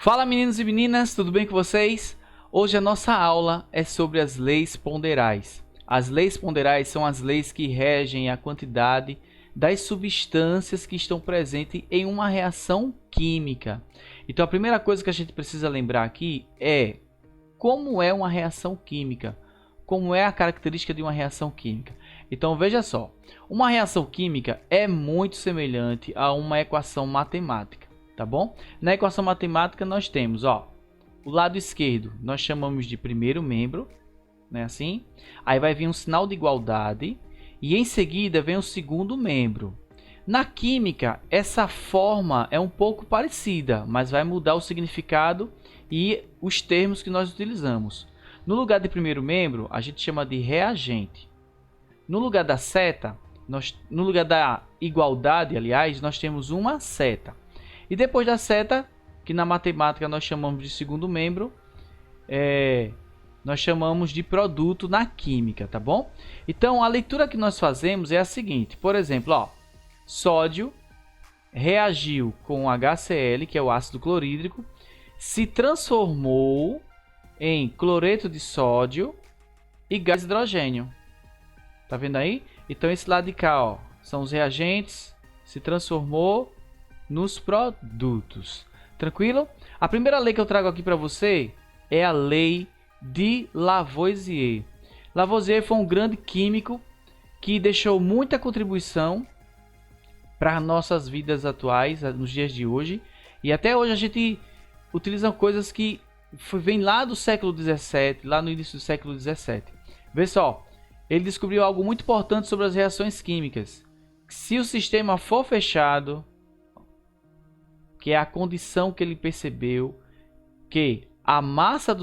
Fala meninos e meninas, tudo bem com vocês? Hoje a nossa aula é sobre as leis ponderais. As leis ponderais são as leis que regem a quantidade das substâncias que estão presentes em uma reação química. Então a primeira coisa que a gente precisa lembrar aqui é como é uma reação química, como é a característica de uma reação química. Então veja só, uma reação química é muito semelhante a uma equação matemática. Tá bom? Na equação matemática nós temos, ó, o lado esquerdo nós chamamos de primeiro membro, né, assim? Aí vai vir um sinal de igualdade e em seguida vem o segundo membro. Na química, essa forma é um pouco parecida, mas vai mudar o significado e os termos que nós utilizamos. No lugar de primeiro membro, a gente chama de reagente. No lugar da seta, no lugar da igualdade, aliás, nós temos uma seta. E depois da seta, que na matemática nós chamamos de segundo membro, nós chamamos de produto na química, tá bom? Então a leitura que nós fazemos é a seguinte, por exemplo, ó, sódio reagiu com HCl, que é o ácido clorídrico, se transformou em cloreto de sódio e gás hidrogênio. Tá vendo aí? Então esse lado de cá, ó, são os reagentes, se transformou nos produtos. Tranquilo? A primeira lei que eu trago aqui para você é a lei de Lavoisier. Lavoisier foi um grande químico que deixou muita contribuição para nossas vidas atuais, nos dias de hoje. E até hoje a gente utiliza coisas que vêm lá do século 17, lá no início do século 17. Vê só, ele descobriu algo muito importante sobre as reações químicas. Se o sistema for fechado, que é a condição que ele percebeu, que a massa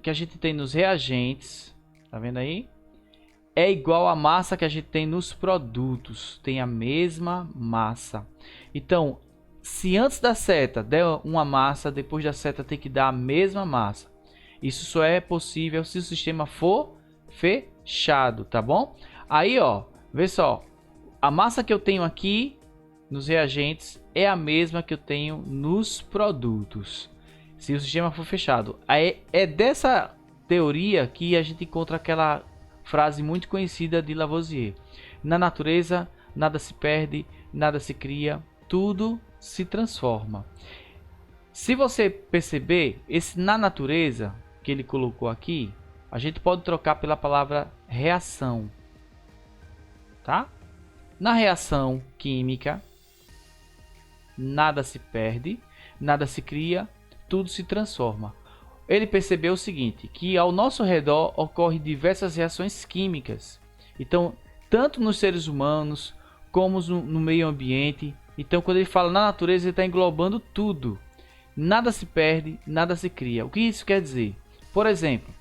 que a gente tem nos reagentes, tá vendo aí? É igual à massa que a gente tem nos produtos, tem a mesma massa. Então, se antes da seta der uma massa, depois da seta tem que dar a mesma massa. Isso só é possível se o sistema for fechado, tá bom? Aí, ó, vê só, a massa que eu tenho aqui nos reagentes é a mesma que eu tenho nos produtos, se o sistema for fechado. Aí é dessa teoria que a gente encontra aquela frase muito conhecida de Lavoisier: na natureza nada se perde, nada se cria, tudo se transforma. Se você perceber, esse na natureza que ele colocou aqui, a gente pode trocar pela palavra reação, tá? Na reação química, nada se perde, nada se cria, tudo se transforma. Ele percebeu o seguinte, que ao nosso redor ocorrem diversas reações químicas. Então, tanto nos seres humanos, como no meio ambiente. Então, quando ele fala na natureza, ele está englobando tudo. Nada se perde, nada se cria. O que isso quer dizer? Por exemplo,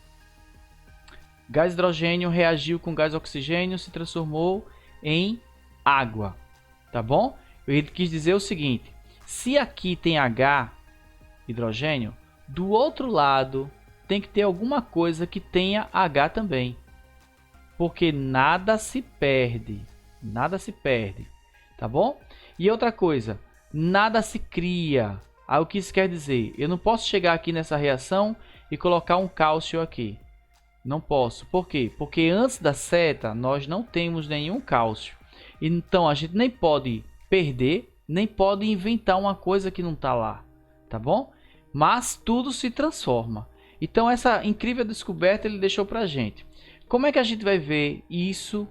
gás hidrogênio reagiu com gás oxigênio, se transformou em água, tá bom? Ele quis dizer o seguinte: se aqui tem H, hidrogênio, do outro lado tem que ter alguma coisa que tenha H também, porque nada se perde, tá bom? E outra coisa, nada se cria. Aí o que isso quer dizer? Eu não posso chegar aqui nessa reação e colocar um cálcio aqui. Não posso. Por quê? Porque antes da seta nós não temos nenhum cálcio. Então a gente nem pode perder, nem pode inventar uma coisa que não está lá, tá bom? Mas tudo se transforma. Então essa incrível descoberta ele deixou para a gente. Como é que a gente vai ver isso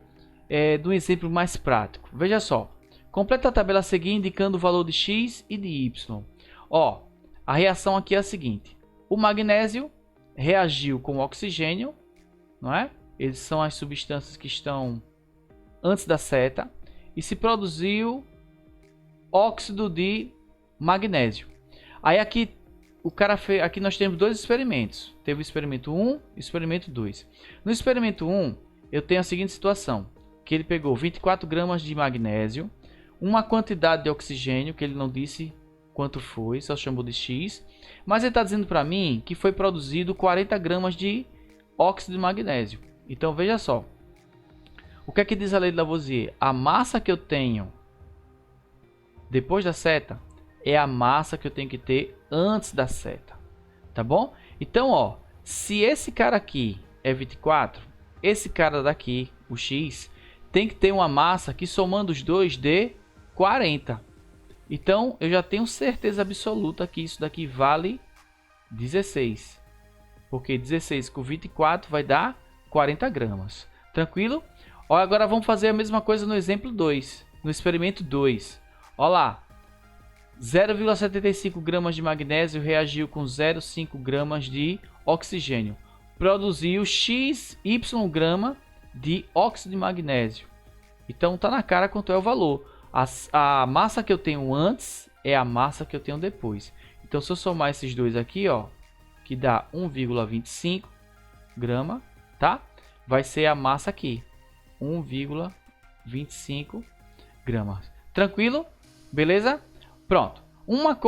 de um exemplo mais prático? Veja só, completa a tabela a seguir indicando o valor de X e de Y. Ó, a reação aqui é a seguinte: o magnésio reagiu com o oxigênio, não é? Eles são as substâncias que estão antes da seta, e se produziu óxido de magnésio. Aí aqui o cara fez, aqui nós temos dois experimentos. Teve o experimento 1 e o experimento 2. No experimento 1, eu tenho a seguinte situação, que ele pegou 24 gramas de magnésio, uma quantidade de oxigênio, que ele não disse quanto foi, só chamou de X, mas ele está dizendo para mim que foi produzido 40 gramas de óxido de magnésio. Então veja só, o que é que diz a lei de Lavoisier? A massa que eu tenho depois da seta é a massa que eu tenho que ter antes da seta, tá bom? Então, ó, se esse cara aqui é 24, esse cara daqui, o x, tem que ter uma massa que somando os dois dê 40. Então, eu já tenho certeza absoluta que isso daqui vale 16. Porque 16 com 24 vai dar 40 gramas. Tranquilo? Ó, agora vamos fazer a mesma coisa no exemplo 2. No experimento 2. Ó lá. 0,75 gramas de magnésio reagiu com 0,5 gramas de oxigênio. Produziu XY grama de óxido de magnésio. Então tá na cara quanto é o valor. A massa que eu tenho antes é a massa que eu tenho depois. Então se eu somar esses dois aqui, ó, que dá 1,25 grama, tá? Vai ser a massa aqui, 1,25 gramas. Tranquilo? Beleza? Pronto. Uma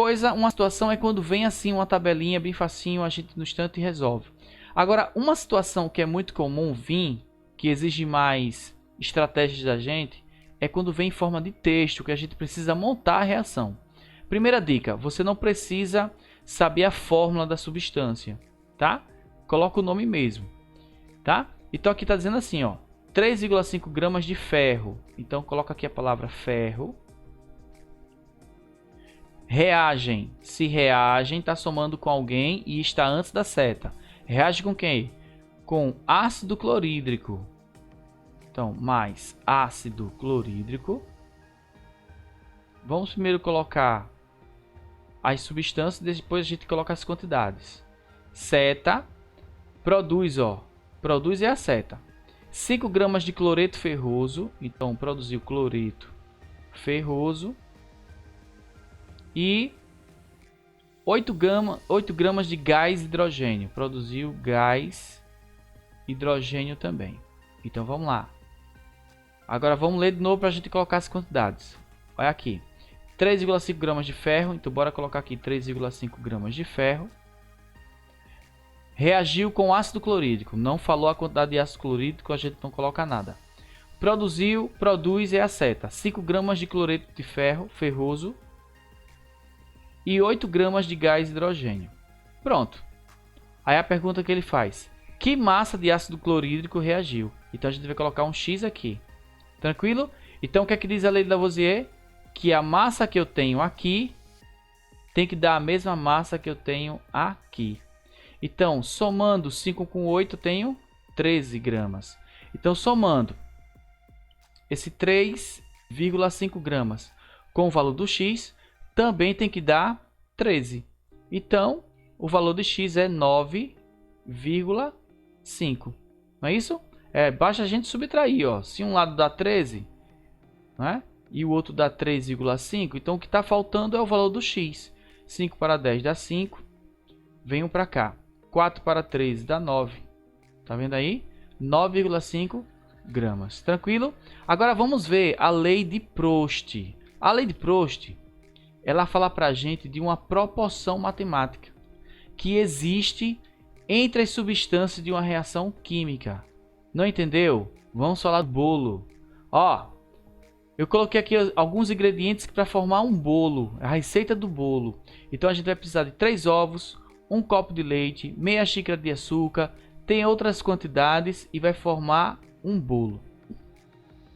situação é quando vem assim uma tabelinha bem facinho, a gente no instante resolve. Agora, uma situação que é muito comum vir, que exige mais estratégias da gente, é quando vem em forma de texto, que a gente precisa montar a reação. Primeira dica, você não precisa saber a fórmula da substância, tá? Coloca o nome mesmo, tá? Então aqui está dizendo assim, ó, 3,5 gramas de ferro. Então coloca aqui a palavra ferro. Reagem. Se reagem, está somando com alguém e está antes da seta. Reage com quem? Com ácido clorídrico. Então, mais ácido clorídrico. Vamos primeiro colocar as substâncias, depois a gente coloca as quantidades. Seta. Produz, ó. Produz é a seta. 5 gramas de cloreto ferroso. Então, produziu cloreto ferroso. E 8 gramas de gás hidrogênio. Produziu gás hidrogênio também. Então, vamos lá. Agora, vamos ler de novo para a gente colocar as quantidades. Olha aqui. 3,5 gramas de ferro. Então, bora colocar aqui 3,5 gramas de ferro. Reagiu com ácido clorídrico. Não falou a quantidade de ácido clorídrico, a gente não coloca nada. Produz é a seta. 5 gramas de cloreto de ferro, ferroso. E 8 gramas de gás hidrogênio. Pronto. Aí a pergunta que ele faz. Que massa de ácido clorídrico reagiu? Então a gente vai colocar um X aqui. Tranquilo? Então o que é que diz a lei de Lavoisier? Que a massa que eu tenho aqui tem que dar a mesma massa que eu tenho aqui. Então, somando 5 com 8, eu tenho 13 gramas. Então, somando esse 3,5 gramas com o valor do X, também tem que dar 13. Então, o valor de X é 9,5. Não é isso? Basta a gente subtrair. Ó. Se um lado dá 13, né? E o outro dá 3,5, então o que está faltando é o valor do X. 5 para 10 dá 5. Venho para cá. 4 para 13 dá 9. Tá vendo aí? 9,5 gramas. Tranquilo? Agora vamos ver a lei de Prost. A lei de Prost, ela fala para a gente de uma proporção matemática que existe entre as substâncias de uma reação química. Não entendeu? Vamos falar do bolo. Ó, eu coloquei aqui alguns ingredientes para formar um bolo, a receita do bolo. Então a gente vai precisar de 3 ovos, 1 copo de leite, meia xícara de açúcar, tem outras quantidades e vai formar um bolo.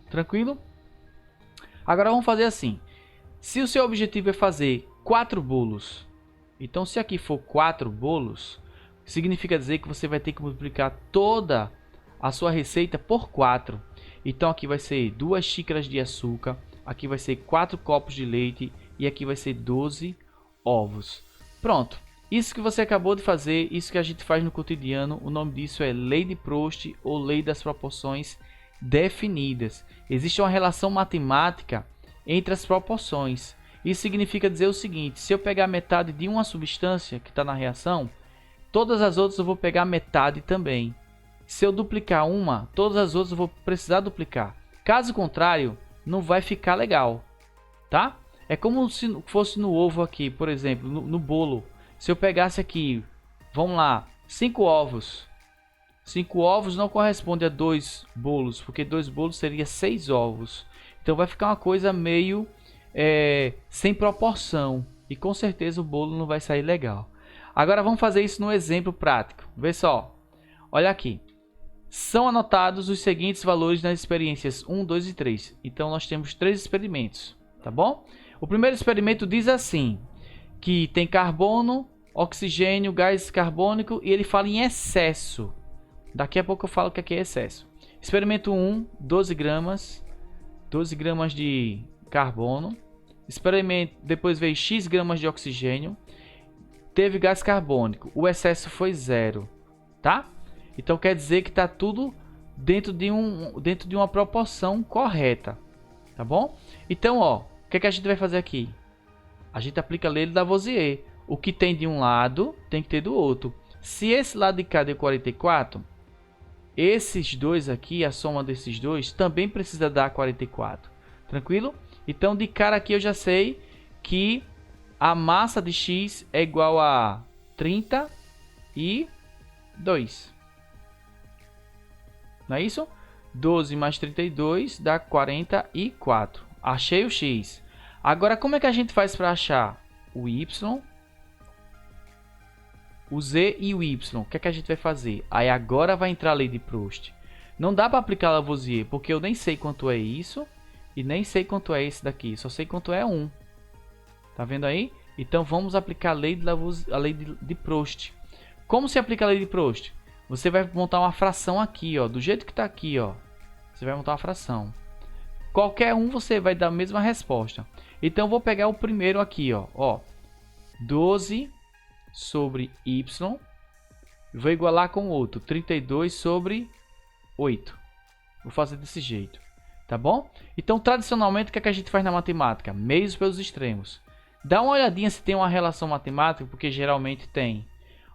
Tranquilo? Agora vamos fazer assim. Se o seu objetivo é fazer 4 bolos, então se aqui for 4 bolos, significa dizer que você vai ter que multiplicar toda a sua receita por 4. Então aqui vai ser 2 xícaras de açúcar, aqui vai ser 4 copos de leite e aqui vai ser 12 ovos. Pronto. Isso que você acabou de fazer, isso que a gente faz no cotidiano, o nome disso é lei de Prost ou lei das proporções definidas. Existe uma relação matemática entre as proporções. Isso significa dizer o seguinte: se eu pegar metade de uma substância que está na reação, todas as outras eu vou pegar metade também. Se eu duplicar uma, todas as outras eu vou precisar duplicar. Caso contrário, não vai ficar legal, tá? É como se fosse no ovo aqui, por exemplo, no bolo. Se eu pegasse aqui, vamos lá, 5 ovos. 5 ovos não corresponde a 2 bolos, porque 2 bolos seria 6 ovos. Então vai ficar uma coisa meio sem proporção. e com certeza o bolo não vai sair legal. Agora vamos fazer isso no exemplo prático. Vê só. Olha aqui. São anotados os seguintes valores nas experiências 1, 2 e 3. Então nós temos 3 experimentos, tá bom? O primeiro experimento diz assim, que tem carbono, oxigênio, gás carbônico e ele fala em excesso. Daqui a pouco eu falo o que é excesso. Experimento 1, 12 gramas de carbono. Experimento, depois veio X gramas de oxigênio. Teve gás carbônico. O excesso foi 0, tá? Então quer dizer que está tudo dentro de uma proporção correta, tá bom? Então, ó, o que a gente vai fazer aqui? A gente aplica a lei de Lavoisier. O que tem de um lado tem que ter do outro. Se esse lado de cá deu 44, esses dois aqui, a soma desses dois, também precisa dar 44. Tranquilo? Então, de cara aqui eu já sei que a massa de X é igual a 32. Não é isso? 12 mais 32 dá 44. Achei o X. Agora, como é que a gente faz para achar o Y, o Z e o Y? O que é que a gente vai fazer? Aí agora vai entrar a lei de Proust. Não dá para aplicar Lavoisier, porque eu nem sei quanto é isso e nem sei quanto é esse daqui. Só sei quanto é 1. Tá vendo aí? Então vamos aplicar a lei de Proust. Como se aplica a lei de Proust? Você vai montar uma fração aqui, ó, do jeito que está aqui, ó. Você vai montar uma fração. Qualquer um você vai dar a mesma resposta. Então eu vou pegar o primeiro aqui, ó, 12 sobre y. Vou igualar com o outro, 32 sobre 8. Vou fazer desse jeito, tá bom? Então tradicionalmente o que é que a gente faz na matemática? Meios pelos extremos. Dá uma olhadinha se tem uma relação matemática, porque geralmente tem.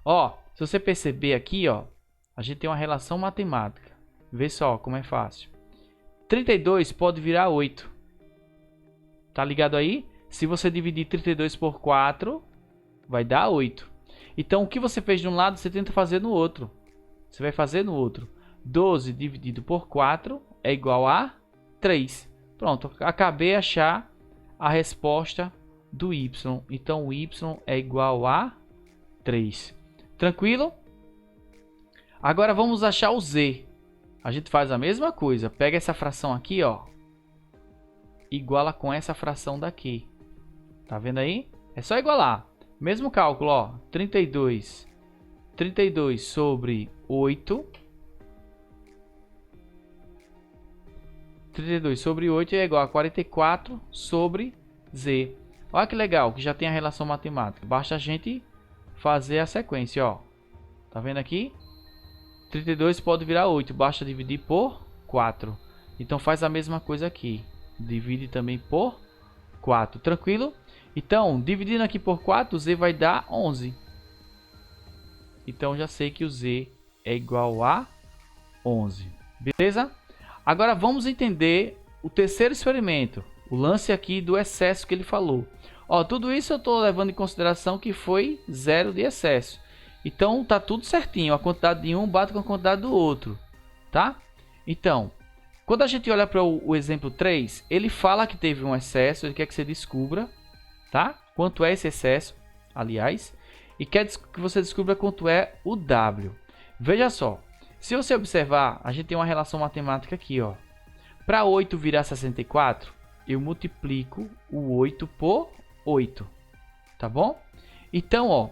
Ó, se você perceber aqui, ó, a gente tem uma relação matemática. Vê só como é fácil. 32 pode virar 8. Tá ligado aí? Se você dividir 32 por 4, vai dar 8. Então, o que você fez de um lado, você tenta fazer no outro. Você vai fazer no outro. 12 dividido por 4 é igual a 3. Pronto, acabei de achar a resposta do y. Então, o y é igual a 3. Tranquilo? Agora vamos achar o z. A gente faz a mesma coisa. Pega essa fração aqui, ó. Iguala com essa fração daqui. Tá vendo aí? É só igualar. Mesmo cálculo, ó. 32 sobre 8. 32 sobre 8 é igual a 44 sobre z. Olha que legal, que já tem a relação matemática. Basta a gente fazer a sequência, ó. Tá vendo aqui? 32 pode virar 8, basta dividir por 4. Então faz a mesma coisa aqui. Divide também por 4, tranquilo? Então, dividindo aqui por 4, o z vai dar 11. Então já sei que o z é igual a 11. Beleza? Agora vamos entender o terceiro experimento. O lance aqui do excesso que ele falou. Ó, tudo isso eu estou levando em consideração que foi 0 de excesso. Então tá tudo certinho, a quantidade de um bate com a quantidade do outro, tá? Então, quando a gente olha para o exemplo 3, ele fala que teve um excesso, ele quer que você descubra, tá? Quanto é esse excesso, aliás, e quer que você descubra quanto é o W. Veja só, se você observar, a gente tem uma relação matemática aqui, ó. Para 8 virar 64, eu multiplico o 8 por 8, tá bom? Então, ó,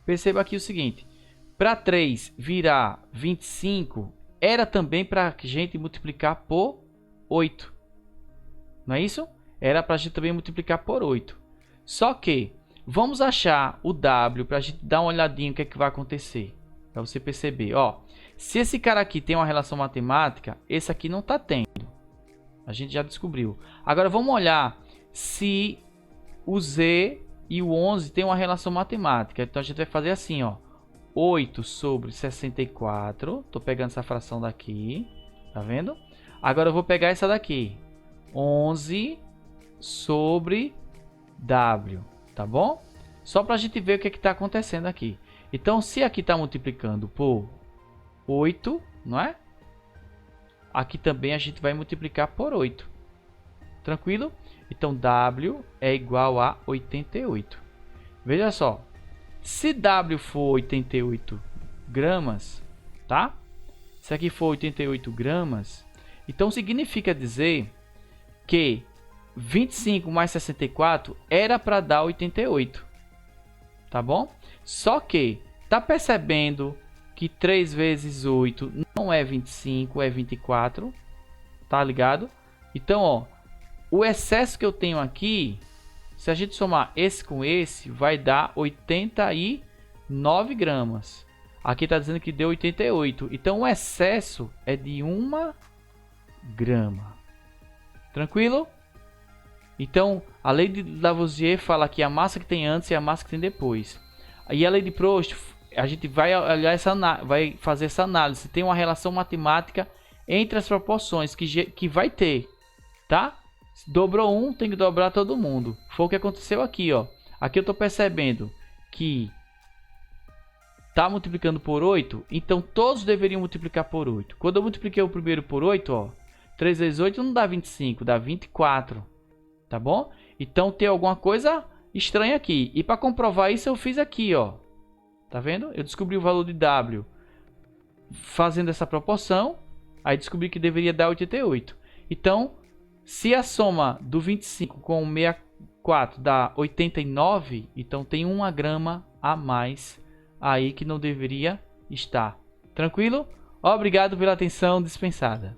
perceba aqui o seguinte, para 3 virar 25, era também para a gente multiplicar por 8. Não é isso? Era para a gente também multiplicar por 8. Só que, vamos achar o W para a gente dar uma olhadinha o que é que vai acontecer. Para você perceber, ó. Se esse cara aqui tem uma relação matemática, esse aqui não está tendo. A gente já descobriu. Agora vamos olhar se o Z e o 11 tem uma relação matemática. Então a gente vai fazer assim, ó. 8 sobre 64. Tô pegando essa fração daqui. Tá vendo? Agora eu vou pegar essa daqui. 11 sobre W. Tá bom? Só pra gente ver o que é que tá acontecendo aqui. Então, se aqui tá multiplicando por 8, não é? Aqui também a gente vai multiplicar por 8. Tranquilo? Então W é igual a 88. Veja só, se W for 88 gramas, tá? Se aqui for 88 gramas, então significa dizer que 25 mais 64 era para dar 88, tá bom? Só que, tá percebendo que 3 vezes 8 não é 25, é 24, tá ligado? Então, ó, o excesso que eu tenho aqui, se a gente somar esse com esse, vai dar 89 gramas. Aqui está dizendo que deu 88. Então, o excesso é de 1 grama. Tranquilo? Então, a lei de Lavoisier fala que a massa que tem antes é a massa que tem depois. E a lei de Proust, a gente vai olhar vai fazer essa análise. Tem uma relação matemática entre as proporções que vai ter, tá? Dobrou um, tem que dobrar todo mundo. Foi o que aconteceu aqui, ó. Aqui eu estou percebendo que tá multiplicando por 8, então todos deveriam multiplicar por 8. Quando eu multipliquei o primeiro por 8, ó, 3 vezes 8 não dá 25, dá 24. Tá bom? Então tem alguma coisa estranha aqui. E para comprovar isso eu fiz aqui, ó. Tá vendo? Eu descobri o valor de W fazendo essa proporção. Aí descobri que deveria dar 88. Então, se a soma do 25 com o 64 dá 89, então tem 1 grama a mais aí que não deveria estar. Tranquilo? Obrigado pela atenção dispensada.